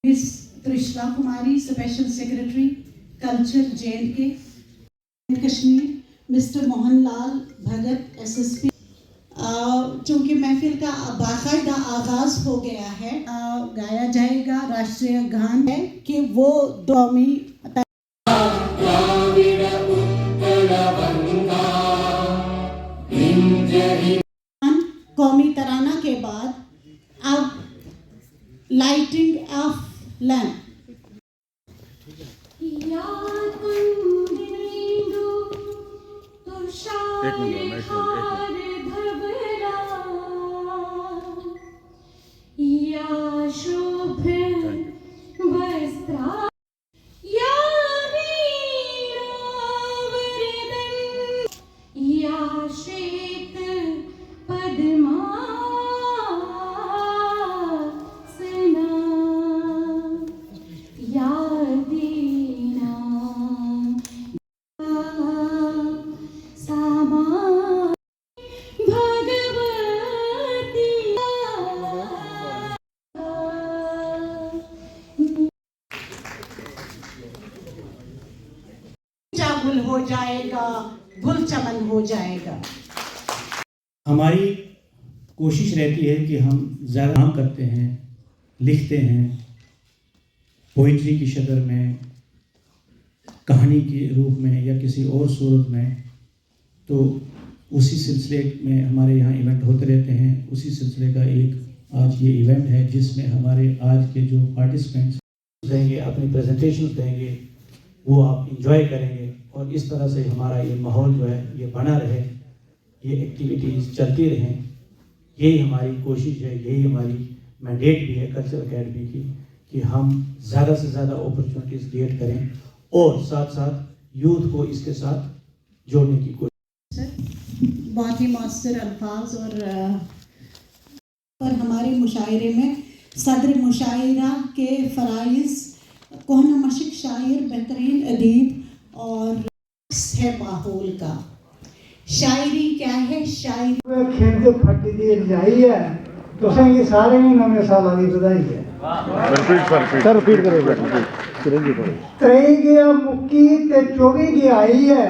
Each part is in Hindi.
Miss Trishla Kumari, special secretary culture JNK Kashmir, Mister Mohanlal Bhagat SSP। चूंकि महफिल का बाकायदा आगाज हो गया है, गाया जाएगा राष्ट्रीय गान है कि वो कौमी कौमी तराना के बाद अब लाइटिंग ऑफ लैम्प। गुल हो जाएगा, गुल चमन हो जाएगा। हमारी कोशिश रहती है कि हम ज़्यादा काम करते हैं, लिखते हैं पोइट्री की शक्ल में, कहानी के रूप में या किसी और सूरत में। तो उसी सिलसिले में हमारे यहाँ इवेंट होते रहते हैं। उसी सिलसिले का एक आज ये इवेंट है जिसमें हमारे आज के जो पार्टिसिपेंट्स देंगे, अपनी प्रेजेंटेशन देंगे, वो आप इंजॉय करेंगे। और इस तरह से हमारा ये माहौल जो है ये बना रहे, ये एक्टिविटीज़ चलती रहें। यही हमारी कोशिश है, यही हमारी मैंडेट भी है कल्चरल अकेडमी की कि हम ज़्यादा से ज़्यादा अपॉर्चुनिटीज़ क्रिएट करें और साथ साथ यूथ को इसके साथ जोड़ने की कोशिश। सर बहुत ही मौसर अल्फाज और हमारे मुशायरे में सदर मुशायरा के फ़राइज़ कोहना मशिक शायर, बेहतरीन अदीब और है माहौल का। शायरी क्या है? शायरी खिंद फटी दी रजाई है, तुसें की सारे ही नवे साल की बधाई है। सर रिपीट करो। त्रेई गया मुक्की ते 24 की आई है,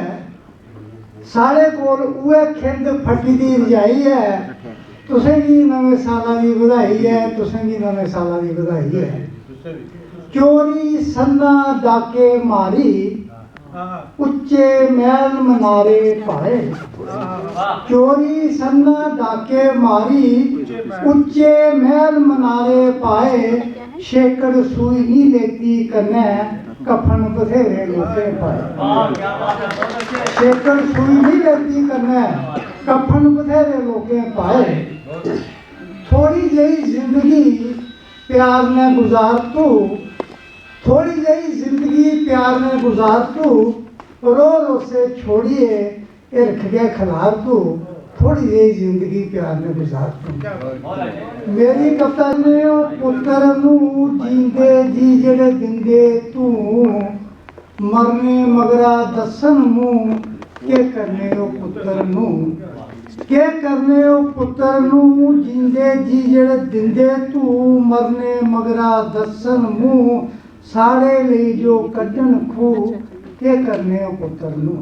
सारे कोल उहे खिंद फटी दी रजाई है, तुसें की नवे साल की बधाई है, तुसें की नवे साल की बधाई है। चोरी सन्ना डाके मारी, उच्चे महल मनारे पाए। चोरी सन्ना डाके मारी, उच्चे महल मनारे पाए। शेकड़ सुई नहीं लेती कन्ने, कफन बथेरे लोके पाए। शेकड़ सुई नहीं लेती कन्ने, कफन बथेरे लोके पाए। थोड़ी जही जिंदगी प्यार ने गुजार तू, थोड़ी जही जिंदगी प्यार में गुजार तू, रो रो से छोड़िए इर्ख के खिलाफ तू, थोड़ी जही जिंदगी प्यार में गुजार तू। मेरी कविता ने पुत्र नू जींदे जी जेड़े दिंदे तू, मरने मगरा दसन मुँह के करने ओ पुत्र नू, के करने ओ पुत्र नू, जींदे जी जेड़े दिंदे तू, मरने मगरा दसन मुँह, साड़े ਲਈ जो ਕੱਢਣ ਖੂਹ के करने ओ पुत्र नू।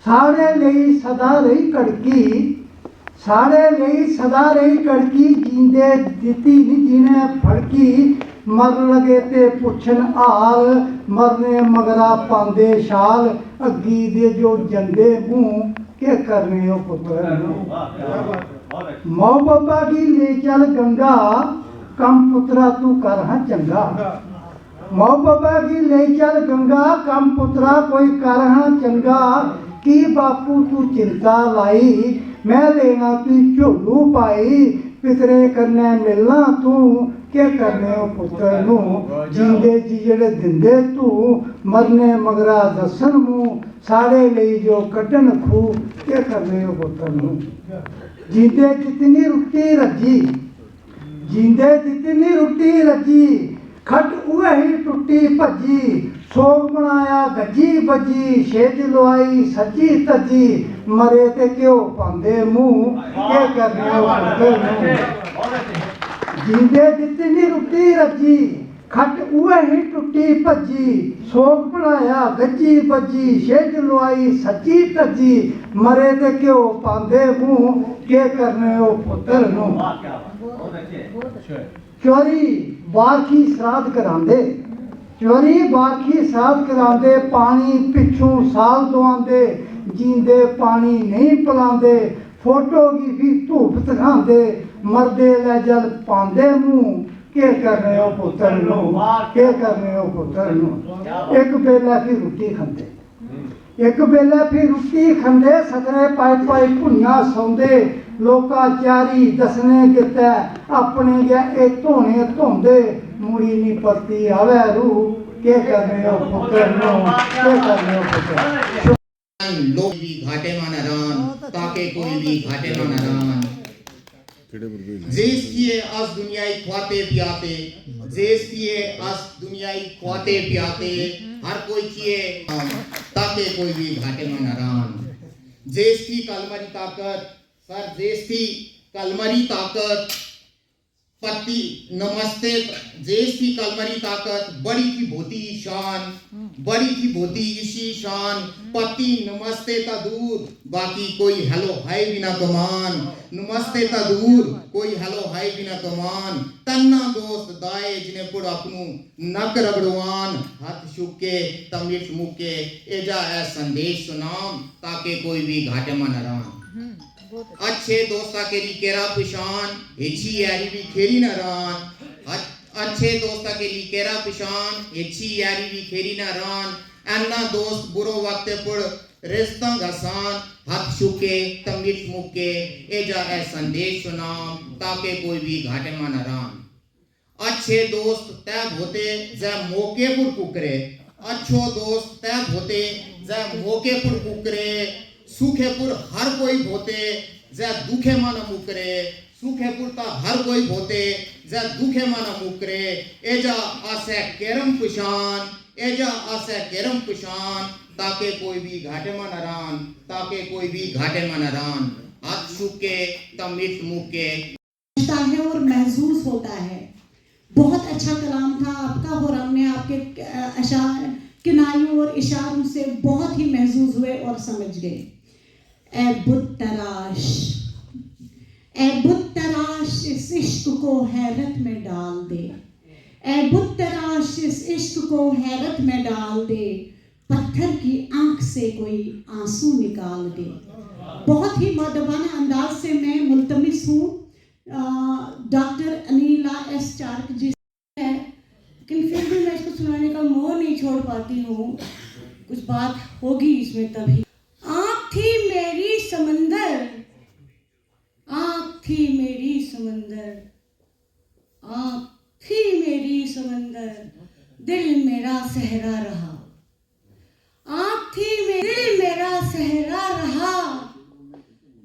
साड़े ਲਈ सदा रही कड़की, साड़े ਲਈ सदा रही कड़की, जींदे दिती नहीं जीने फड़की, मर लगे ते पुछन हाल, मरने मगरा पांदे शाल, अग्गी दे जो जंदे मुँह के करने ओ पुत्र नू। मौ बाबा की ले चल गंगा, कम पुत्रा तू कर हाँ चंगा। मौ बाबा की ले चल गंगा, कम पुत्रा कोई कर हाँ चंगा। की बापू तू चिंता लाई, मैं लेना तू झोलू पाई, पितरे कन्ने मिलना तू के करने ओ पुत्र नू। जींदे जी जेड़े दिंदे तू, मरने मगरा दसन मुँह, साड़े ਲਈ जो ਕੱਢਣ ਖੂਹ के करने ओ पुत्र नू। जींदे जितनी रुट्टी रजी, जींदे जितनी रुट्टी रजी, खट उहे ही टुटी भजी सोग बनाया गजी बजी छेज लुआई सजी तजी मरे ते क्यों पांदे मुंह के करने हो पुत्तर जींदे दित्ती नी रुट्टी रजी खट उहे ही टुटी भजी सोग बनाया गजी बजी छेज लुआई सजी तजी मरे ते क्यों पांदे मुंह के करने हो पुत्तर नूं चोरी बाखी श्राद्ध करांदे चोरी बाखी श्राद्ध करांदे पानी पिछों साल दुआंदे जींदे पानी नहीं पिलांदे फोटो की भी धूप दिखांदे मरदे लै जल पांदे मुंह के करने हो पुत्तर नूं के करने हो पुत्तर नूं एक बेला फिर रोटी खांदे एक बेला फिर रोटी खांदे सतरे पाई पाई भुन्ना सौंदे लोका चारी दसने किते अपने गै ए धोने धोंदे मुड़ी नी परती आवे रूह के करने हो पुत्तर नूं के करने हो पुत्तर लोग भी घाटे में न रहन ताकि कोई भी घाटे में न रहन जेस किए अस दुनियाई ख्वाते पियाते जेस किए अस दुनियाई ख्वाते पियाते हर कोई किए ताकि कोई भी घाटे में न रहन जेस की कलमरी ताकत सर जेस की कलमरी ताकत पति नमस्ते जेस की कलमरी ताकत बड़ी की भोती शान बड़ी की भोती इसी शान पति नमस्ते ता दूर बाकी कोई हेलो हाय बिना कमान नमस्ते ता दूर कोई हेलो हाय बिना कमान तन्ना दोस्त दाए जिन्हें पुड़ अपनू नक रगड़वान हाथ शुके तमिट मुके एजा है संदेश सुनाम ताकि कोई भी घाटे में न रहन अच्छे दोस्ता के ली केरा पिशान हेची यारी भी खेरी न रान अच्छे दोस्ता के ली केरा पिशान हेची यारी भी खेरी न रान अन्ना दोस्त बुरो वक्त पुड़ रिश्ता घसान हाथ शुके तमिट मुके एजा है संदेश सुनाम ताकि कोई भी घाटे में न रान अच्छे दोस्त तैब होते जय मौके पर कुकरे अच्छो दोस्त तैब होते जय मौके पर कुकरे सुखेपुर हर कोई भोते जय दुखे माना मुकरे सुखेपुर ता हर कोई भोते जय दुखे माना मुकरे एजा आसे केरम पुशान एजा आसे केरम पुशान ताकि कोई भी घाटे में न रान ताकि कोई भी घाटे में न रान हाथ शुके तमिट मुके है और महसूस होता है। बहुत अच्छा कलाम था आपका और हमने आपके अशार किनारियों और इशारों से बहुत ही महसूस हुए और समझ गए। ए बुत तराश इस इश्क को हैरत में डाल दे ए बुत तराश इस इश्क को हैरत में डाल दे पत्थर की आंख से कोई आंसू निकाल दे। बहुत ही मदबाना अंदाज से मैं मुल्तमिस हूँ डॉक्टर अनीला एस चार्क जी है, लेकिन फिर भी मैं इसको सुनाने का मोह नहीं छोड़ पाती हूँ। कुछ बात होगी इसमें तभी। आँख थी मेरी समंदर आँख थी मेरी समंदर आँख थी मेरी समंदर दिल मेरा सहरा रहा आँख थी दिल मेरा सहरा रहा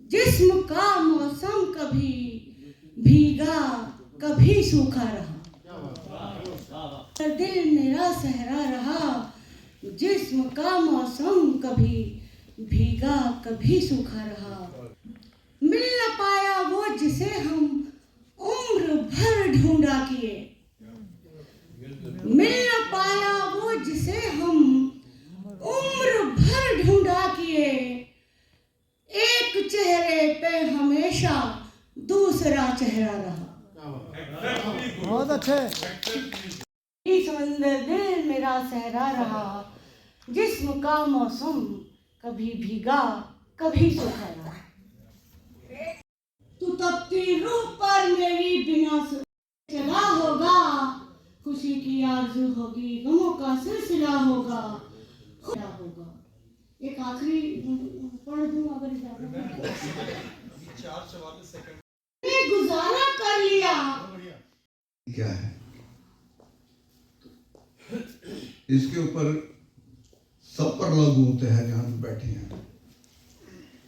जिस्म का मौसम कभी भीगा कभी सूखा रहा दिल मेरा सहरा रहा जिस्म का मौसम कभी भीगा कभी सूखा रहा मिल न पाया वो जिसे हम उम्र भर ढूंढा किए मिल न पाया वो जिसे हम उम्र भर ढूंढा किए एक चेहरे पे हमेशा दूसरा चेहरा रहा। बहुत अच्छे। समंदर दिल मेरा सहरा रहा जिस्म का मौसम कभी भीगा कभी सूखा रहा। तू तपती रूह पर मेरी बिना चला होगा खुशी की आरज़ू होगी गमों का सिलसिला होगा एक आखिरी पढ़ दूं अगर गुजारा कर लिया क्या है इसके ऊपर सब पर लागू होते हैं जहां पे बैठे हैं।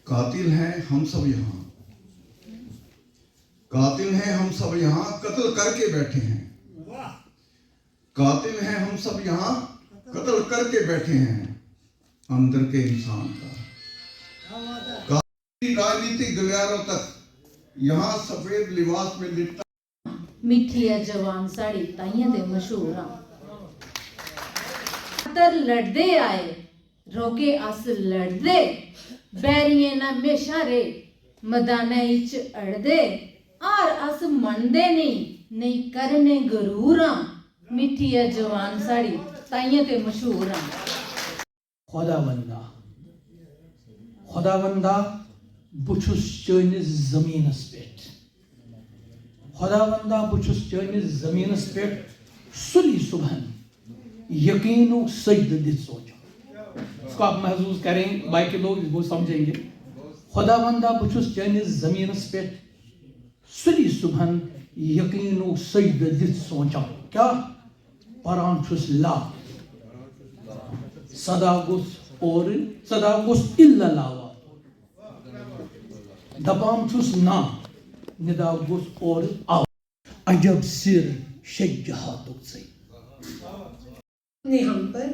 कातिल हैं हम सब यहाँ कातिल हैं हम सब यहाँ कत्ल करके बैठे हैं कातिल हैं हम सब यहाँ, कत्ल करके बैठे हैं अंदर के इंसान का। राजनीतिक गलियारों तक यहाँ सफेद लिबास में लिपटा मिठी है जवान साड़ी ताइयां दे मशहूर हां। तर लड़दे आए रोके अस लड़दे, बैरियें ना हमेशा रे मैदाने इच अड़दे, आर अस मनदे नहीं करने गरूर हां। मिठी है जवान साड़ी ताइयां ते मशहूर हां। खुदावंदा बुछुस चनिस जमीनस पेट, खुदावंदा बुछुस चनिस जमीनस पेट सुली सुबहन यकीनो सजद दित सोचा। इसको आप महसूस करें, बाकी लोग इसको समझेंगे। खुदावंदा बुछुस चनिस जमीनस पेट सुली सुबहन यकीनो सजद दित सोचा। क्या परान छुस ला सदा गुस इल्ला लावा, दपाम छुस ना निदा गुस और आओ। अजब सिर शज्जाहत से ने हम पर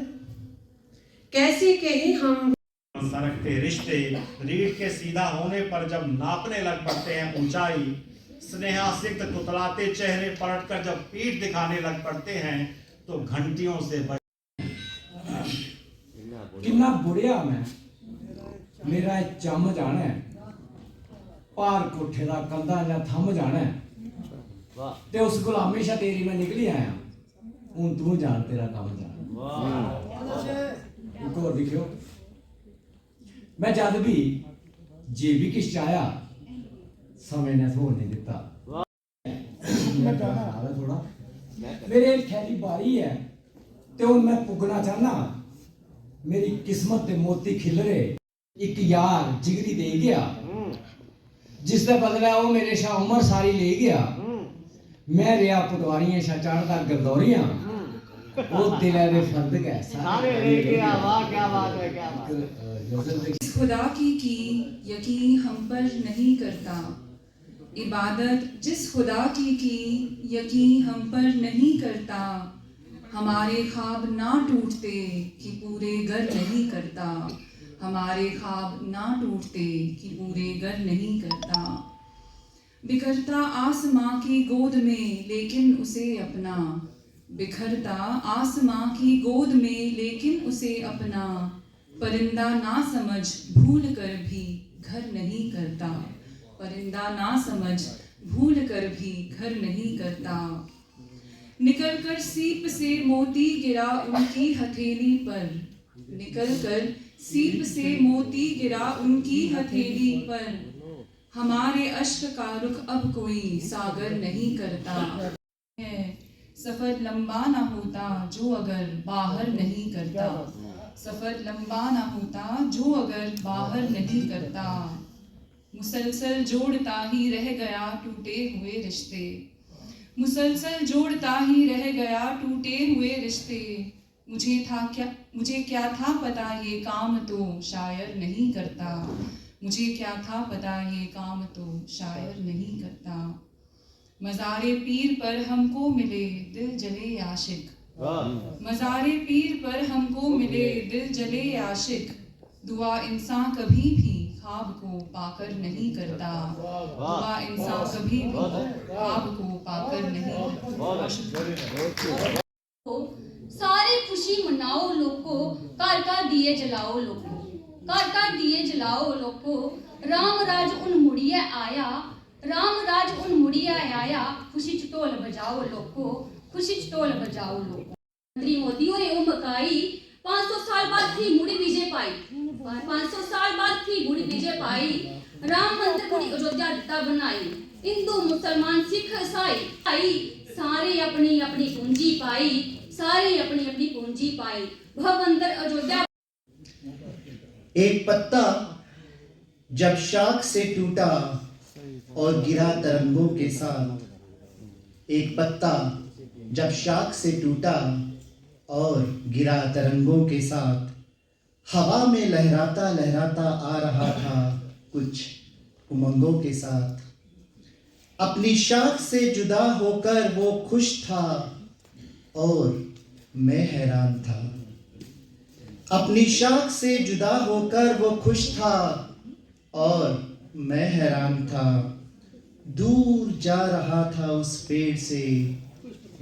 कैसे कहे हम सरकते रिश्ते, रीढ़ के सीधा होने पर जब नापने लग पड़ते हैं ऊंचाई, स्नेहासिक्त तुतलाते चेहरे पलटकर जब पीठ दिखाने लग पड़ते हैं तो घंटियों से किन्ना बुढ़िया मैं मेरा चम जाना है, पार कोठे का कंधा या थम जाना है, ते उस गुलामी शा तेरी मैं निकली आया हूं, तू जान तेरा काम जान। एक और दिखियो, मैं जद भी जे भी किश चाया समय ने थोड़ नहीं दिता। मैं थोड़ा मेरे खैली बारी है ते हुन मैं पुगना चाहना, मेरी किस्मत ते मोती खिलरे एक यार जिगरी दे गया, जिसने बदला वो मेरे शा उम्र सारी ले गया। मैं रिया पटवारियां शा चढ़दा गरदौरियां, वो दिले दे फर्द गए सारे ले गया। वाह क्या बात है, क्या बात है। खुदा की यकीन हम पर नहीं करता, इबादत जिस खुदा की यकीन हम पर नहीं करता। हमारे ख्वाब ना टूटते कि पूरे घर नहीं करता, हमारे ख्वाब ना टूटते कि पूरे घर नहीं करता। बिखरता आसमां की गोद में लेकिन उसे अपना, बिखरता आसमां की गोद में लेकिन उसे अपना। परिंदा ना समझ भूल कर भी घर नहीं करता, परिंदा ना समझ भूल कर भी घर नहीं करता। निकलकर सीप से मोती गिरा उनकी हथेली पर, निकलकर सीप से मोती गिरा उनकी हथेली पर। हमारे अश्क का रुख अब कोई सागर नहीं करता है, सफर लंबा ना होता जो अगर बाहर नहीं करता, सफर लंबा ना होता जो अगर बाहर नहीं करता। मुसलसल जोड़ता ही रह गया टूटे हुए रिश्ते, मुसलसल जोड़ता ही रह गया टूटे हुए रिश्ते। मुझे क्या था पता ये काम तो शायर नहीं करता, मुझे क्या था पता ये काम तो शायर नहीं करता। मज़ारे पीर पर हमको मिले दिल जले आशिक, मज़ारे पीर पर हमको मिले दिल जले आशिक। दुआ इंसान कभी भी ख्वाब को पाकर नहीं करता, दुआ इंसान कभी भी ख्वाब को पाकर नहीं करता। सारे खुशी मनाओ लोगो, घर घर दिए जलाओ लोगो, घर घर दिए जलाओ लोगो। राम राज उन मुड़िया आया, राम राज उन मुड़िया आया। खुशी च ढोल बजाओ लोगो, खुशी च ढोल बजाओ लोगो। मंत्री मोदी होए ओ मकाई, 500 साल बाद थी मुड़ी विजय पाई, 500 साल बाद थी मुड़ी विजय पाई। राम मंदिर कुड़ी अयोध्या दिता बनाई, हिंदू मुसलमान सिख ईसाई सारे अपनी अपनी पूंजी पाई, सारे अपनी अपनी पूंजी पाई। भवंदर अयोध्या। एक पत्ता जब शाख से टूटा और गिरा तरंगों के साथ, एक पत्ता जब शाख से टूटा और गिरा तरंगों के साथ। हवा में लहराता लहराता आ रहा था कुछ उमंगों के साथ। अपनी शाख से जुदा होकर वो खुश था और मैं हैरान था। अपनी शाख से जुदा होकर वो खुश था और मैं हैरान था। दूर जा रहा था उस पेड़ से,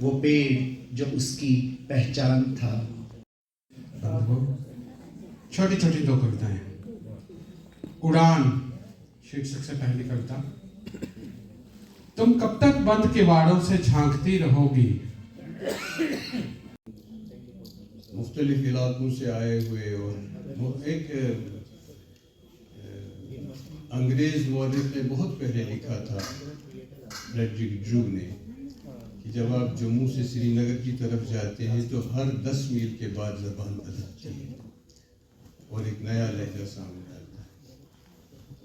वो पेड़ जो उसकी पहचान था। छोटी छोटी दो कविताएं। उड़ान शीर्षक से पहली कविता। तुम कब तक बंद किवाड़ों से झांकती रहोगी। मुख्तलिफ इलाकों से आए हुए और एक अंग्रेज मौलिक ने बहुत पहले लिखा था, फ्रेडरिक ड्रू ने, कि जब आप जम्मू से श्रीनगर की तरफ जाते हैं तो हर 10 मील के बाद ज़बान बदलती है और एक नया लहजा सामने आता है।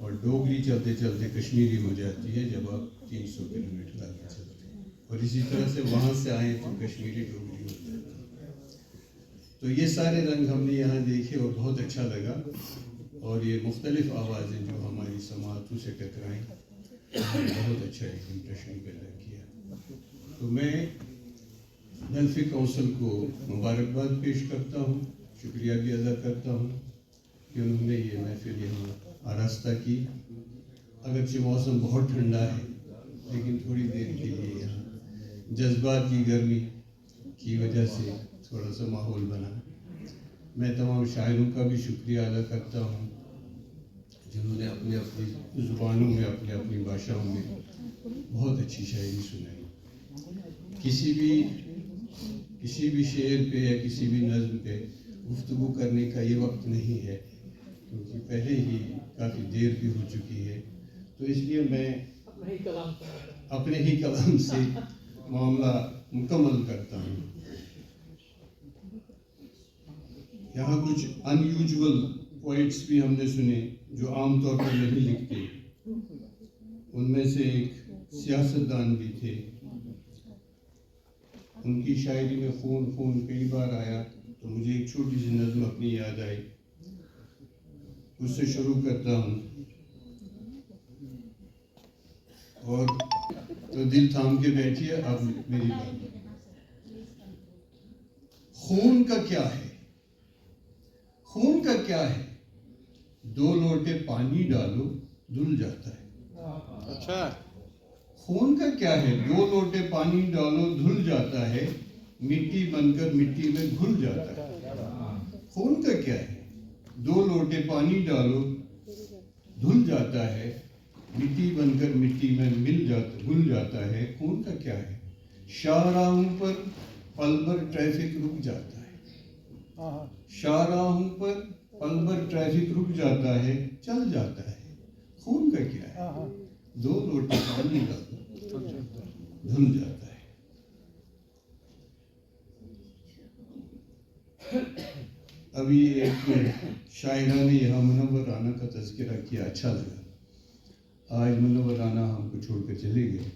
और डोगरी चलते चलते कश्मीरी हो जाती है जब आप 300 किलोमीटर आगे चलते हैं। और इसी तरह से वहाँ से आए तो कश्मीरी डोगरी हो जाती है। तो ये सारे रंग हमने यहाँ देखे और बहुत अच्छा लगा। और ये मुख्तलिफ आवाज़ें जो हमारी समातों से टकराएं, बहुत अच्छा एक इम्प्रेशन पैदा किया। तो मैं नल्फी काउंसिल को मुबारकबाद पेश करता हूँ, शुक्रिया भी अदा करता हूँ कि उन्होंने ये महफिल यहाँ आरास्ता की। अगरचे मौसम बहुत ठंडा है लेकिन थोड़ी देर के लिए यहाँ जज्बात की गर्मी की वजह से थोड़ा सा माहौल बना। मैं तमाम शायरों का भी शुक्रिया अदा करता हूँ जिन्होंने अपनी अपनी ज़ुबानों में, अपनी अपनी भाषाओं में बहुत अच्छी शायरी सुनाई। किसी भी शेर पे या किसी भी नज़्म पे गुफ्तगू करने का ये वक्त नहीं है क्योंकि पहले ही काफ़ी देर भी हो चुकी है। तो इसलिए मैं अपने ही कलाम से मामला मुकम्मल करता हूँ। यहाँ कुछ अनयूजुअल पोइट्स भी हमने सुने जो आमतौर पर नहीं लिखते। उनमें से एक सियासतदान भी थे। उनकी शायरी में खून कई बार आया तो मुझे एक छोटी सी नज़्म अपनी याद आई, उससे शुरू करता हूँ। और तो दिल थाम के बैठिए, अब मेरी बात। खून का क्या है, खून का क्या है, 2 लोटे पानी डालो धुल जाता है। अच्छा, खून का क्या है, 2 लोटे पानी डालो धुल जाता है, मिट्टी बनकर मिट्टी में घुल जाता है। खून का क्या है, 2 लोटे पानी डालो धुल जाता है, मिट्टी बनकर मिट्टी में घुल जाता है। खून का क्या है, शाहराहों पर पल भर ट्रैफिक रुक जाता है, शाहराहों पर पल भर ट्रैफिक रुक जाता है, चल जाता है। खून का क्या है, 2 लोटे पानी डालो धुल जाता है। अभी एक शायरा ने यहाँ मुनव्वर राना का तज़किरा किया, अच्छा लगा। आज मुनव्वर राना हमको छोड़कर चले गए।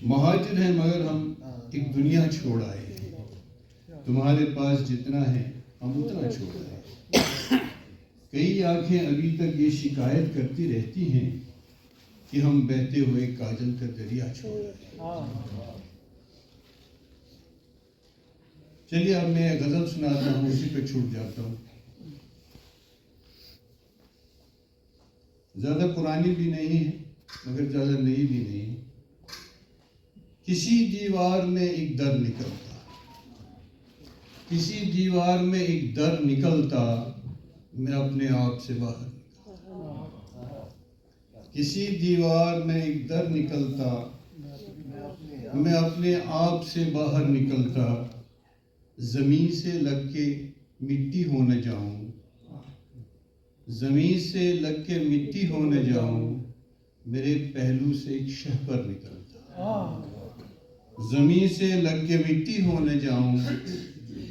महाजिर हैं मगर हम एक दुनिया छोड़ आए हैं। तुम्हारे पास जितना है हम उतना छोड़ आए। कई आंखें अभी तक ये शिकायत करती रहती हैं कि हम बहते हुए काजल का दरिया छोड़ आए। चलिए अब मैं गजल सुनाता हूँ, उसी पे छूट जाता हूँ। ज्यादा पुरानी भी नहीं है मगर ज्यादा नई भी नहीं है। किसी दीवार में एक दर निकलता, किसी दीवार में एक दर निकलता, मैं अपने आप से बाहर निकलता। किसी दीवार में एक दर निकलता, मैं अपने आप से बाहर निकलता। ज़मीन से लग के मिट्टी हो न जाऊं, ज़मीन से लग के मिट्टी हो न जाऊं, मेरे पहलू से एक शहपर निकलता। ज़मीन से लग के मिट्टी हो न जाऊं,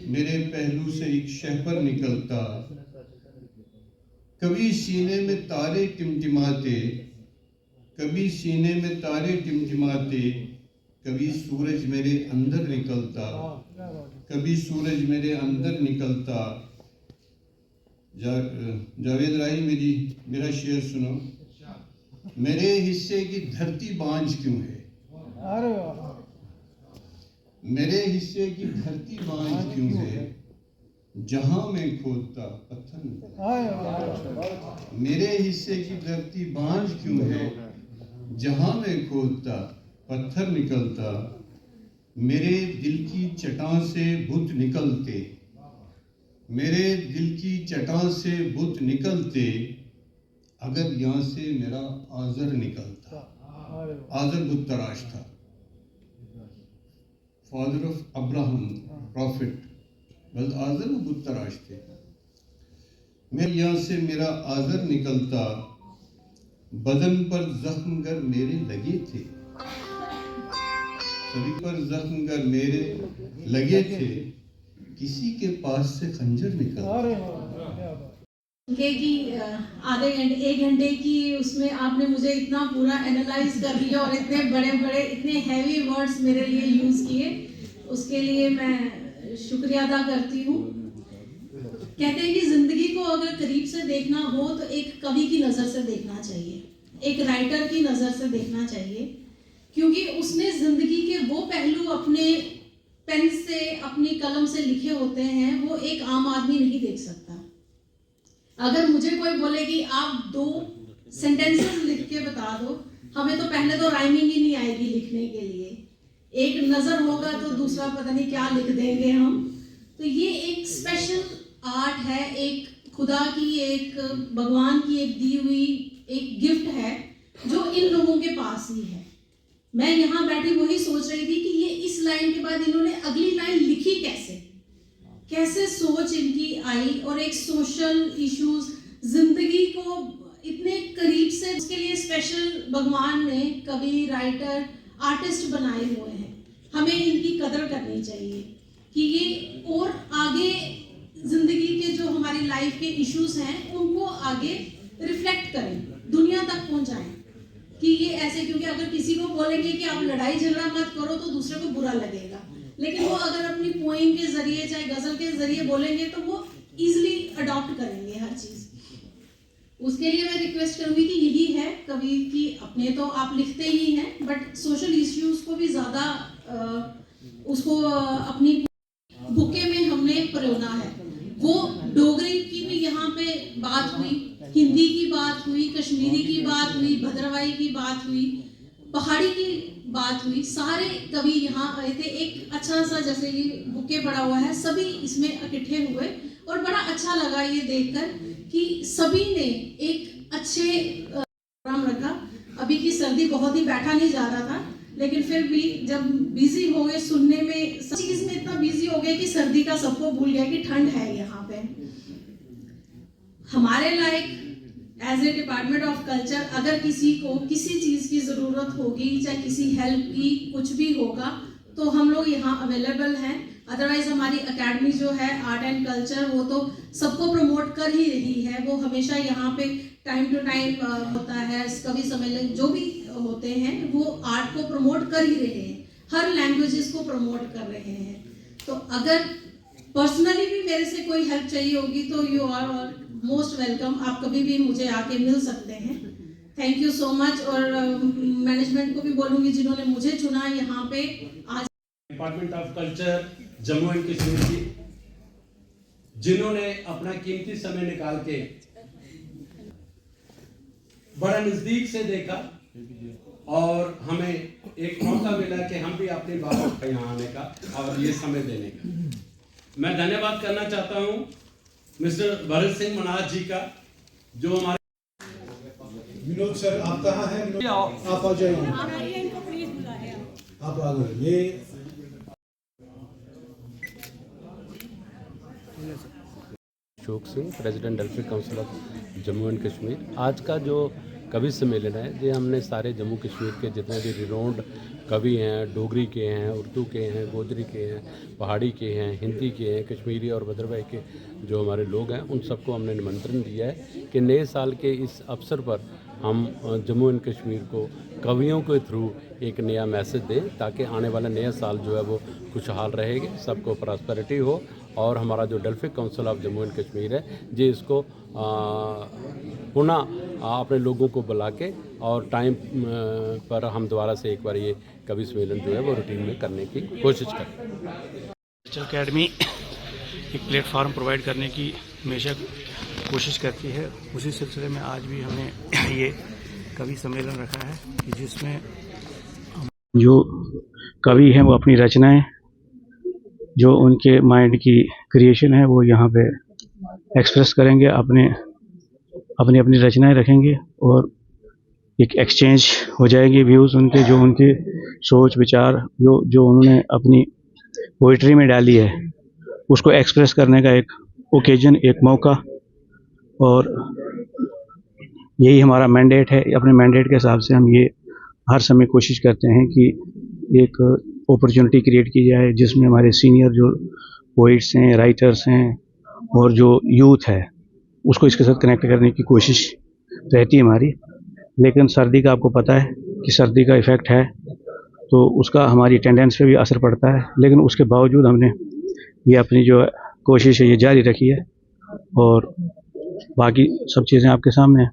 मेरे पहलू से एक शहपर निकलता। कभी सीने में तारे टिमटिमाते, कभी सीने में तारे टिमटिमाते, कभी सूरज मेरे अंदर निकलता, कभी सूरज मेरे अंदर निकलता। जावेद राही मेरा शेर सुनो। मेरे हिस्से की धरती बांझ क्यों है, मेरे हिस्से की धरती बांझ क्यों है, जहां मैं खोदता पत्थर निकलता। मेरे हिस्से की धरती बांझ क्यों है, जहां मैं खोदता पत्थर निकलता। मेरे दिल की चट्टान से बुत निकलते, मेरे दिल की चट्टान से बुत निकलते, अगर यहाँ से मेरा आजर निकलता। आजर बुत तराश था, फादर ऑफ अब्राहम प्रॉफिट, बस आजर वो बुत तराश थे। मैं यहाँ से मेरा आजर निकलता, बदन पर जख्मगर मेरे लगे थे, सभी पर जख्मगर मेरे लगे थे, किसी के पास से खंजर निकलता। कि आधे घंटे 1 घंटे की उसमें आपने मुझे इतना पूरा एनालाइज कर लिया और इतने बड़े बड़े इतने हैवी वर्ड्स मेरे लिए यूज़ किए, उसके लिए मैं शुक्रिया अदा करती हूँ। कहते हैं कि ज़िंदगी को अगर करीब से देखना हो तो एक कवि की नज़र से देखना चाहिए, एक राइटर की नज़र से देखना चाहिए, क्योंकि उसने ज़िंदगी के वो पहलू अपने पेन से अपनी कलम से लिखे होते हैं वो एक आम आदमी नहीं देख सकता। अगर मुझे कोई बोले कि आप 2 सेंटेंसेस लिख के बता दो, हमें तो पहले तो राइमिंग ही नहीं आएगी लिखने के लिए, एक नज़र होगा तो दूसरा पता नहीं क्या लिख देंगे हम। तो ये एक स्पेशल आर्ट है, एक खुदा की, एक भगवान की एक दी हुई एक गिफ्ट है जो इन लोगों के पास ही है। मैं यहाँ बैठी वही सोच रही थी कि ये इस लाइन के बाद इन्होंने अगली लाइन लिखी कैसे सोच इनकी आई, और एक सोशल इश्यूज जिंदगी को इतने करीब से, उसके लिए स्पेशल भगवान ने कवि, राइटर, आर्टिस्ट बनाए हुए हैं। हमें इनकी कदर करनी चाहिए कि ये और आगे जिंदगी के जो हमारी लाइफ के इश्यूज हैं उनको आगे रिफ्लेक्ट करें, दुनिया तक पहुंचाएं कि ये ऐसे, क्योंकि अगर किसी को बोलेंगे कि आप लड़ाई झगड़ा मत करो तो दूसरे को बुरा लगेगा, लेकिन वो अगर अपनी पोइम के जरिए चाहे गजल के जरिए बोलेंगे तो वो इजीली अडॉप्ट करेंगे हर चीज। उसके लिए मैं रिक्वेस्ट करूंगी कि यही है कवि की, अपने तो आप लिखते ही हैं बट सोशल इश्यूज को भी ज्यादा उसको अपनी बुके में हमने परोना है। वो डोगरी की भी यहाँ पे बात हुई, हिंदी की बात हुई, कश्मीरी की बात हुई, भद्रवाही की बात हुई, पहाड़ी की बात हुई, सारे कवि यहाँ आए थे। एक अच्छा सा जैसे ये बुके पड़ा हुआ है, सभी इसमें इकट्ठे हुए और बड़ा अच्छा लगा ये देखकर कि सभी ने एक अच्छे प्रोग्राम रखा। अभी की सर्दी बहुत ही बैठा नहीं जा रहा था, लेकिन फिर भी जब बिजी हो गए सुनने में, सब चीज में इतना बिजी हो गए कि सर्दी का सबको भूल गया कि ठंड है यहाँ पे। हमारे लायक as a department of culture अगर किसी को किसी चीज की जरूरत होगी, चाहे किसी हेल्प की कुछ भी होगा, तो हम लोग यहाँ अवेलेबल हैं। अदरवाइज हमारी एकेडमी जो है आर्ट एंड कल्चर, वो तो सबको प्रमोट कर ही रही है। वो हमेशा यहाँ पे टाइम टू टाइम होता है, कवि सम्मेलन जो भी होते हैं वो आर्ट को प्रमोट कर ही रहे हैं, हर लैंग्वेजेस को प्रमोट कर रहे हैं। तो अगर पर्सनली भी मेरे से कोई हेल्प चाहिए होगी तो यू आर मोस्ट वेलकम, आप कभी भी मुझे आके मिल सकते हैं। Thank you so much. और मैनेजमेंट को भी बोलूंगी जिन्होंने मुझे चुना यहाँ पे आज। Department of culture Jammu and Kashmir की, जिन्होंने अपना कीमती समय निकाल के बड़ा नजदीक से देखा और हमें एक मौका मिला कि हम भी अपनी बात यहाँ आने का और ये समय देने का। मैं धन्यवाद करना चाहता हूँ मिस्टर भरत सिंह मनाज जी का, जो हमारे। विनोद सर आप कहाँ हैं? आप आ जाइए, आप आ गए। ये Ashok Singh, president Delphic council of Jammu and Kashmir. आज का जो कवि सम्मेलन है ये हमने सारे जम्मू कश्मीर के जितने भी रिनोन्ड कवि हैं, डोगरी के हैं, उर्दू के हैं, गोजरी के हैं, पहाड़ी के हैं, हिंदी के हैं, कश्मीरी और भद्रवाही के जो हमारे लोग हैं, उन सबको हमने निमंत्रण दिया है कि नए साल के इस अवसर पर हम जम्मू एंड कश्मीर को कवियों के थ्रू एक नया मैसेज दें, ताकि आने वाला नया साल जो है वो खुशहाल रहेगा, सबको प्रॉस्पेरिटी हो। और हमारा जो Delphic council of Jammu and Kashmir है जी, इसको पुनः अपने लोगों को बुला के और टाइम पर हम दोबारा से एक बार ये कवि सम्मेलन जो है वो रूटीन में करने की कोशिश करें। अकेडमी एक प्लेटफॉर्म प्रोवाइड करने की हमेशा कोशिश करती है। उसी सिलसिले में आज भी हमने ये कवि सम्मेलन रखा है कि जिसमें जो कवि हैं वो अपनी रचनाएं, जो उनके माइंड की क्रिएशन है, वो यहाँ पे एक्सप्रेस करेंगे, अपनी अपनी रचनाएं रखेंगे और एक एक्सचेंज हो जाएगी व्यूज़ उनके, जो उनके सोच विचार जो उन्होंने अपनी पोइट्री में डाली है उसको एक्सप्रेस करने का एक ओकेजन, एक मौका। और यही हमारा मैंडेट है। अपने मैंडेट के हिसाब से हम ये हर समय कोशिश करते हैं कि एक अपॉर्चुनिटी क्रिएट की जाए जिसमें हमारे सीनियर जो पोइट्स हैं, राइटर्स हैं और जो यूथ है उसको इसके साथ कनेक्ट करने की कोशिश रहती है हमारी। लेकिन सर्दी का आपको पता है कि सर्दी का इफ़ेक्ट है, तो उसका हमारी अटेंडेंस पे भी असर पड़ता है। लेकिन उसके बावजूद हमने ये अपनी जो कोशिश है ये जारी रखी है और बाकी सब चीज़ें आपके सामने हैं।